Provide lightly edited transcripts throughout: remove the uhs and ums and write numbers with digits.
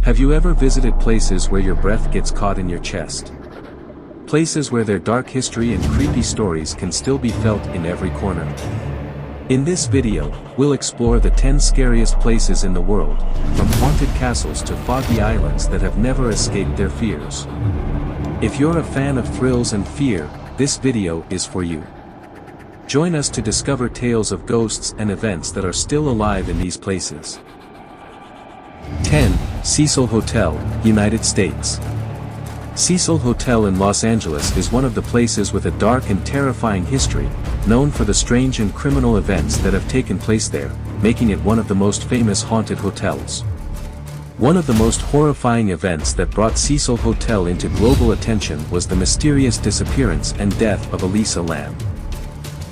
Have you ever visited places where your breath gets caught in your chest? Places where their dark history and creepy stories can still be felt in every corner. In this video, we'll explore the 10 scariest places in the world, from haunted castles to foggy islands that have never escaped their fears. If you're a fan of thrills and fear, this video is for you. Join us to discover tales of ghosts and events that are still alive in these places. 10. Cecil Hotel, United States. Cecil Hotel in Los Angeles is one of the places with a dark and terrifying history, known for the strange and criminal events that have taken place there, making it one of the most famous haunted hotels. One of the most horrifying events that brought Cecil Hotel into global attention was the mysterious disappearance and death of Elisa Lam.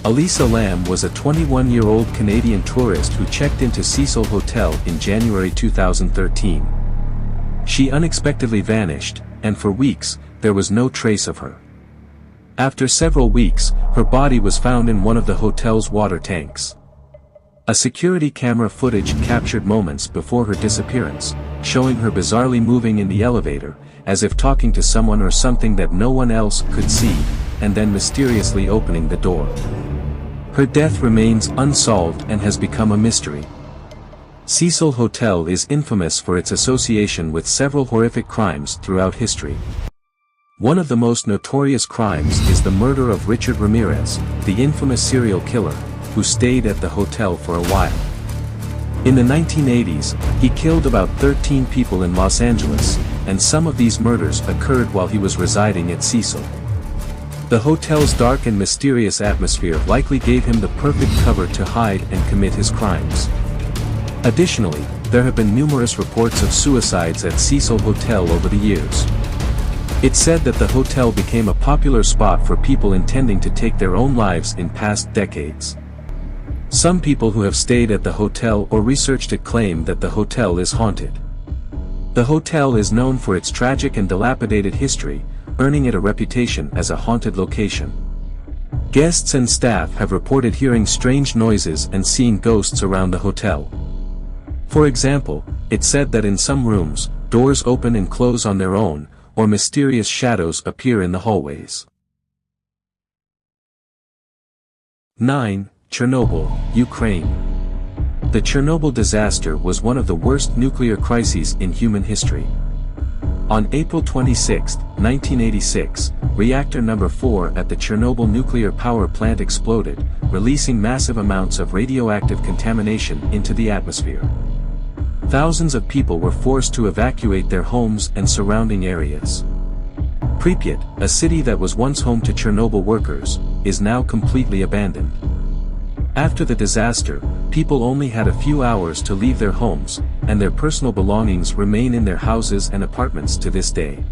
Elisa Lam was a 21-year-old Canadian tourist who checked into Cecil Hotel in January 2013. She unexpectedly vanished, and for weeks, there was no trace of her. After several weeks, her body was found in one of the hotel's water tanks. A security camera footage captured moments before her disappearance, showing her bizarrely moving in the elevator, as if talking to someone or something that no one else could see, and then mysteriously opening the door. Her death remains unsolved and has become a mystery. Cecil Hotel is infamous for its association with several horrific crimes throughout history. One of the most notorious crimes is the murder of Richard Ramirez, the infamous serial killer, who stayed at the hotel for a while. In the 1980s, he killed about 13 people in Los Angeles, and some of these murders occurred while he was residing at Cecil. The hotel's dark and mysterious atmosphere likely gave him the perfect cover to hide and commit his crimes. Additionally, there have been numerous reports of suicides at Cecil Hotel over the years. It's said that the hotel became a popular spot for people intending to take their own lives in past decades. Some people who have stayed at the hotel or researched it claim that the hotel is haunted. The hotel is known for its tragic and dilapidated history, earning it a reputation as a haunted location. Guests and staff have reported hearing strange noises and seeing ghosts around the hotel. For example, it's said that in some rooms, doors open and close on their own, or mysterious shadows appear in the hallways. 9. Chernobyl, Ukraine. The Chernobyl disaster was one of the worst nuclear crises in human history. On April 26, 1986, reactor number 4 at the Chernobyl nuclear power plant exploded, releasing massive amounts of radioactive contamination into the atmosphere. Thousands of people were forced to evacuate their homes and surrounding areas. Pripyat, a city that was once home to Chernobyl workers, is now completely abandoned. After the disaster, people only had a few hours to leave their homes, and their personal belongings remain in their houses and apartments to this day.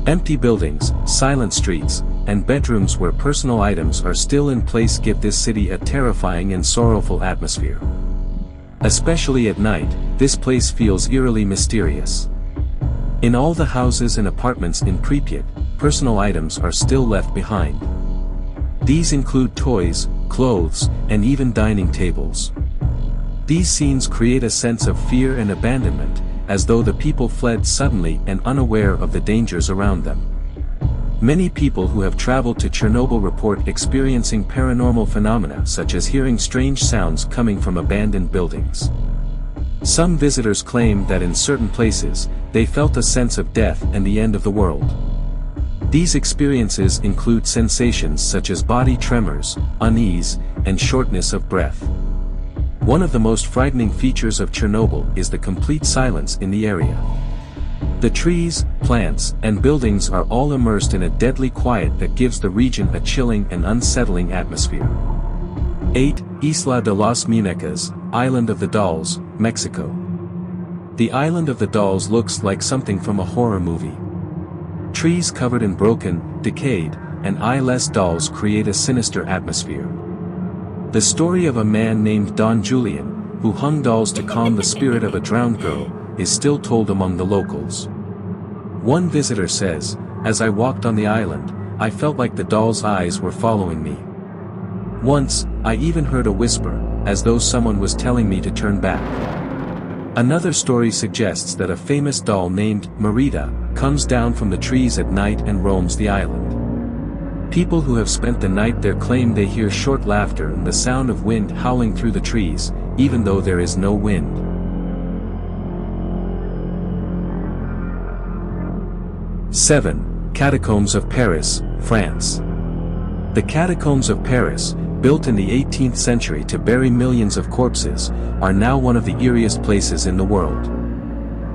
Empty buildings, silent streets, and bedrooms where personal items are still in place give this city a terrifying and sorrowful atmosphere. Especially at night, this place feels eerily mysterious. In all the houses and apartments in Pripyat, personal items are still left behind. These include toys, clothes, and even dining tables. These scenes create a sense of fear and abandonment, as though the people fled suddenly and unaware of the dangers around them. Many people who have traveled to Chernobyl report experiencing paranormal phenomena such as hearing strange sounds coming from abandoned buildings. Some visitors claim that in certain places, they felt a sense of death and the end of the world. These experiences include sensations such as body tremors, unease, and shortness of breath. One of the most frightening features of Chernobyl is the complete silence in the area. The trees, plants, and buildings are all immersed in a deadly quiet that gives the region a chilling and unsettling atmosphere. 8. Isla de las Muñecas, Island of the Dolls, Mexico. The Island of the Dolls looks like something from a horror movie. Trees covered in broken, decayed, and eyeless dolls create a sinister atmosphere. The story of a man named Don Julian, who hung dolls to calm the spirit of a drowned girl, is still told among the locals. One visitor says, "As I walked on the island, I felt like the doll's eyes were following me. Once, I even heard a whisper, as though someone was telling me to turn back." Another story suggests that a famous doll named Merida comes down from the trees at night and roams the island. People who have spent the night there claim they hear short laughter and the sound of wind howling through the trees, even though there is no wind. 7. Catacombs of Paris, France. The catacombs of Paris, built in the 18th century to bury millions of corpses, are now one of the eeriest places in the world.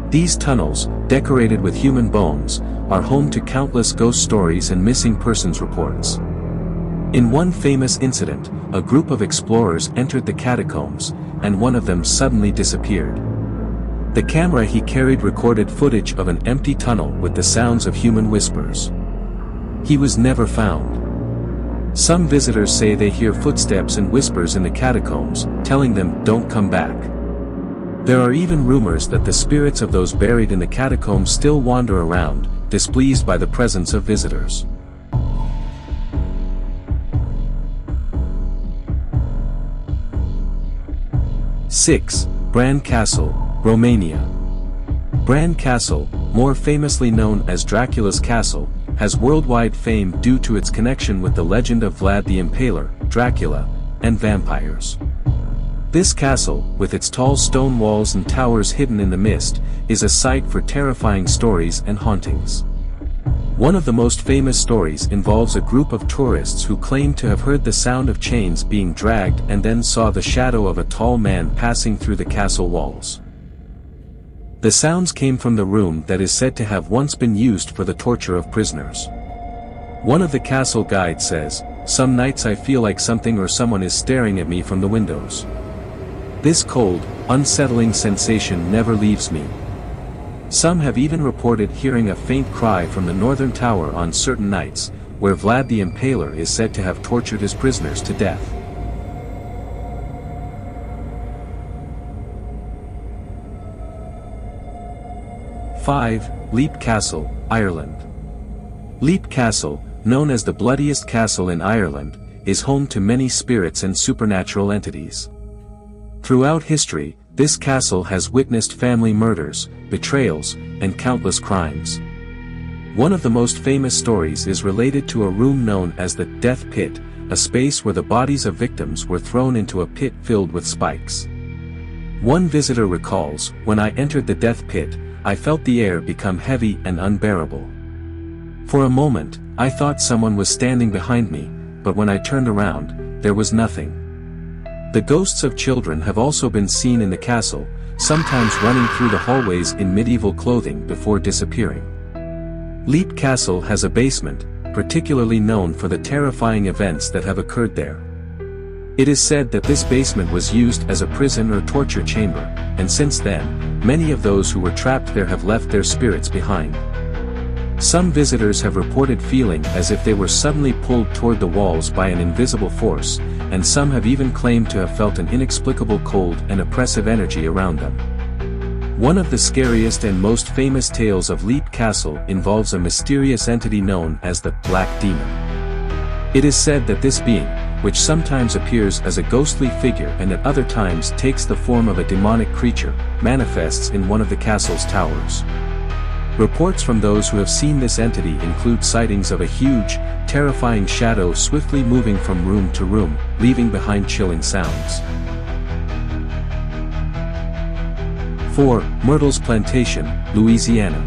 These tunnels, decorated with human bones, are home to countless ghost stories and missing persons reports. In one famous incident, a group of explorers entered the catacombs, and one of them suddenly disappeared. The camera he carried recorded footage of an empty tunnel with the sounds of human whispers. He was never found. Some visitors say they hear footsteps and whispers in the catacombs, telling them, "Don't come back." There are even rumors that the spirits of those buried in the catacombs still wander around, displeased by the presence of visitors. Six. Bran Castle, Romania. Bran Castle, more famously known as Dracula's Castle, has worldwide fame due to its connection with the legend of Vlad the Impaler, Dracula, and vampires. This castle, with its tall stone walls and towers hidden in the mist, is a site for terrifying stories and hauntings. One of the most famous stories involves a group of tourists who claim to have heard the sound of chains being dragged and then saw the shadow of a tall man passing through the castle walls. The sounds came from the room that is said to have once been used for the torture of prisoners. One of the castle guides says, "Some nights I feel like something or someone is staring at me from the windows. This cold, unsettling sensation never leaves me." Some have even reported hearing a faint cry from the northern tower on certain nights, where Vlad the Impaler is said to have tortured his prisoners to death. Five. Leap Castle, Ireland. Leap Castle, known as the bloodiest castle in Ireland, is home to many spirits and supernatural entities. Throughout history, this castle has witnessed family murders, betrayals, and countless crimes. One of the most famous stories is related to a room known as the Death Pit, a space where the bodies of victims were thrown into a pit filled with spikes. One visitor recalls, "When I entered the Death Pit, I felt the air become heavy and unbearable. For a moment, I thought someone was standing behind me, but when I turned around, there was nothing." The ghosts of children have also been seen in the castle, sometimes running through the hallways in medieval clothing before disappearing. Leap Castle has a basement, particularly known for the terrifying events that have occurred there. It is said that this basement was used as a prison or torture chamber, and since then, many of those who were trapped there have left their spirits behind. Some visitors have reported feeling as if they were suddenly pulled toward the walls by an invisible force, and some have even claimed to have felt an inexplicable cold and oppressive energy around them. One of the scariest and most famous tales of Leap Castle involves a mysterious entity known as the Black Demon. It is said that this being, which sometimes appears as a ghostly figure and at other times takes the form of a demonic creature, manifests in one of the castle's towers. Reports from those who have seen this entity include sightings of a huge, terrifying shadow swiftly moving from room to room, leaving behind chilling sounds. 4. Myrtle's Plantation, Louisiana.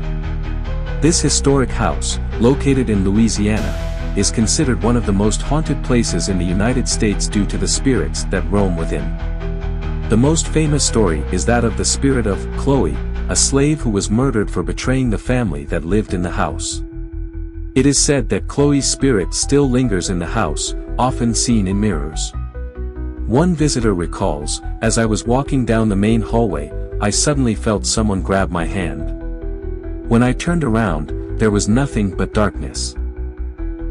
This historic house, located in Louisiana, is considered one of the most haunted places in the United States due to the spirits that roam within. The most famous story is that of the spirit of Chloe, a slave who was murdered for betraying the family that lived in the house. It is said that Chloe's spirit still lingers in the house, often seen in mirrors. One visitor recalls, "As I was walking down the main hallway, I suddenly felt someone grab my hand. When I turned around, there was nothing but darkness."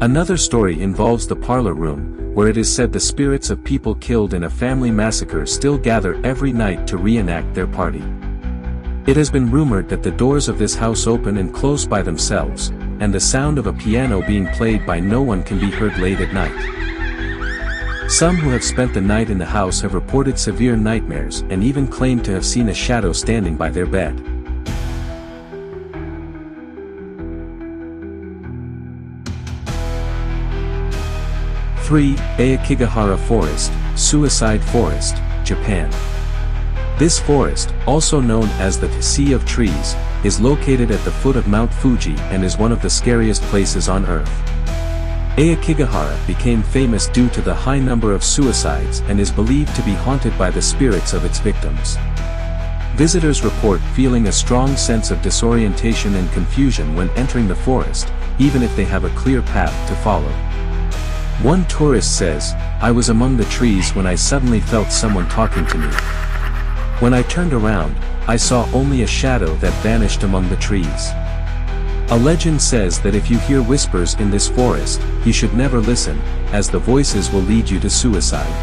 Another story involves the parlor room, where it is said the spirits of people killed in a family massacre still gather every night to reenact their party. It has been rumored that the doors of this house open and close by themselves, and the sound of a piano being played by no one can be heard late at night. Some who have spent the night in the house have reported severe nightmares and even claimed to have seen a shadow standing by their bed. Three, Aokigahara Forest, Suicide Forest, Japan. This forest, also known as the Sea of Trees, is located at the foot of Mount Fuji and is one of the scariest places on Earth. Aokigahara became famous due to the high number of suicides and is believed to be haunted by the spirits of its victims. Visitors report feeling a strong sense of disorientation and confusion when entering the forest, even if they have a clear path to follow. One tourist says, "I was among the trees when I suddenly felt someone talking to me. When I turned around, I saw only a shadow that vanished among the trees." A legend says that if you hear whispers in this forest, you should never listen, as the voices will lead you to suicide.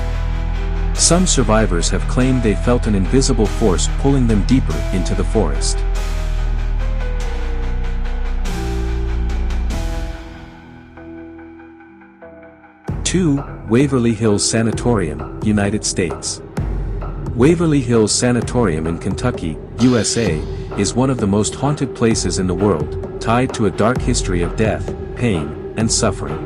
Some survivors have claimed they felt an invisible force pulling them deeper into the forest. Two, Waverly Hills Sanatorium, United States. Waverly Hills Sanatorium in Kentucky, USA, is one of the most haunted places in the world, tied to a dark history of death, pain, and suffering.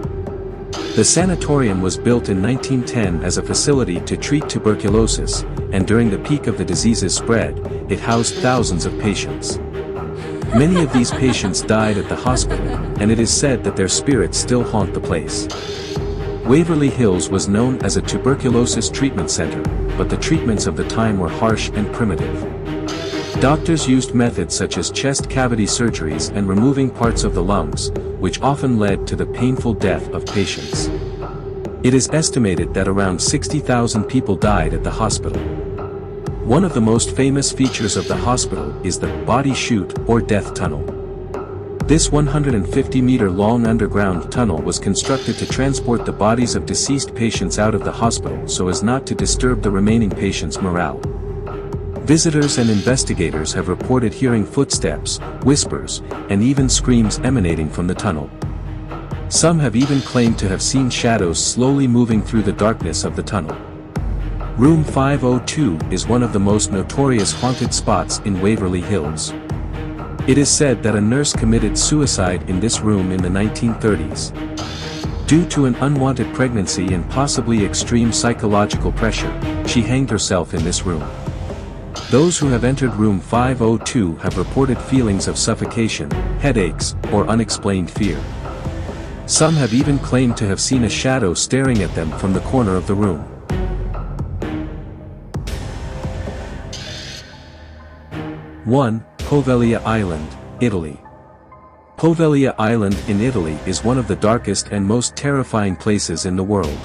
The sanatorium was built in 1910 as a facility to treat tuberculosis, and during the peak of the disease's spread, it housed thousands of patients. Many of these patients died at the hospital, and it is said that their spirits still haunt the place. Waverly Hills was known as a tuberculosis treatment center, but the treatments of the time were harsh and primitive. Doctors used methods such as chest cavity surgeries and removing parts of the lungs, which often led to the painful death of patients. It is estimated that around 60,000 people died at the hospital. One of the most famous features of the hospital is the body chute or death tunnel. This 150-meter-long underground tunnel was constructed to transport the bodies of deceased patients out of the hospital so as not to disturb the remaining patients' morale. Visitors and investigators have reported hearing footsteps, whispers, and even screams emanating from the tunnel. Some have even claimed to have seen shadows slowly moving through the darkness of the tunnel. Room 502 is one of the most notorious haunted spots in Waverly Hills. It is said that a nurse committed suicide in this room in the 1930s. Due to an unwanted pregnancy and possibly extreme psychological pressure, she hanged herself in this room. Those who have entered room 502 have reported feelings of suffocation, headaches, or unexplained fear. Some have even claimed to have seen a shadow staring at them from the corner of the room. 1. Poveglia Island, Italy. Poveglia Island in Italy is one of the darkest and most terrifying places in the world.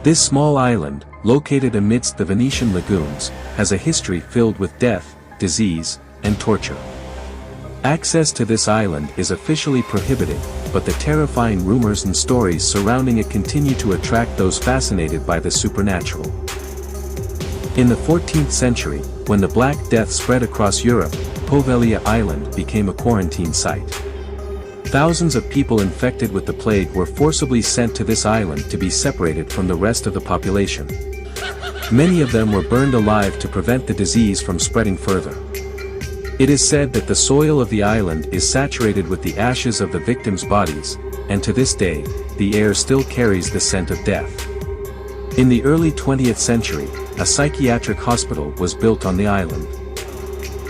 This small island, located amidst the Venetian lagoons, has a history filled with death, disease, and torture. Access to this island is officially prohibited, but the terrifying rumors and stories surrounding it continue to attract those fascinated by the supernatural. In the 14th century, when the Black Death spread across Europe, Poveglia Island became a quarantine site. Thousands of people infected with the plague were forcibly sent to this island to be separated from the rest of the population. Many of them were burned alive to prevent the disease from spreading further. It is said that the soil of the island is saturated with the ashes of the victims' bodies, and to this day, the air still carries the scent of death. In the early 20th century, a psychiatric hospital was built on the island.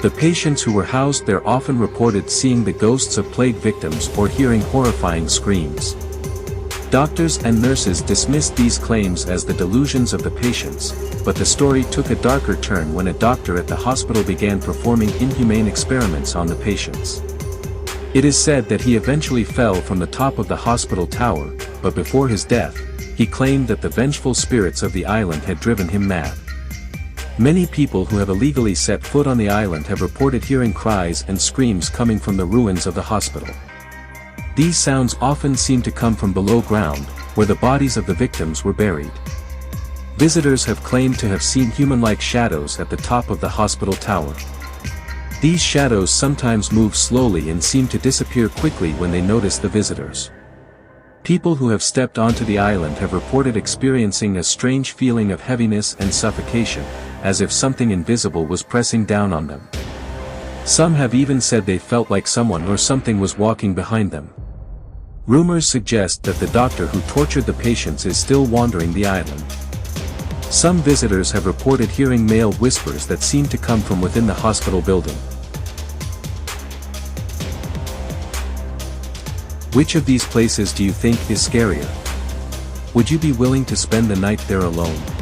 The patients who were housed there often reported seeing the ghosts of plague victims or hearing horrifying screams. Doctors and nurses dismissed these claims as the delusions of the patients, but the story took a darker turn when a doctor at the hospital began performing inhumane experiments on the patients. It is said that he eventually fell from the top of the hospital tower, but before his death, he claimed that the vengeful spirits of the island had driven him mad. Many people who have illegally set foot on the island have reported hearing cries and screams coming from the ruins of the hospital. These sounds often seem to come from below ground, where the bodies of the victims were buried. Visitors have claimed to have seen human-like shadows at the top of the hospital tower. These shadows sometimes move slowly and seem to disappear quickly when they notice the visitors. People who have stepped onto the island have reported experiencing a strange feeling of heaviness and suffocation, as if something invisible was pressing down on them. Some have even said they felt like someone or something was walking behind them. Rumors suggest that the doctor who tortured the patients is still wandering the island. Some visitors have reported hearing male whispers that seem to come from within the hospital building. Which of these places do you think is scarier? Would you be willing to spend the night there alone?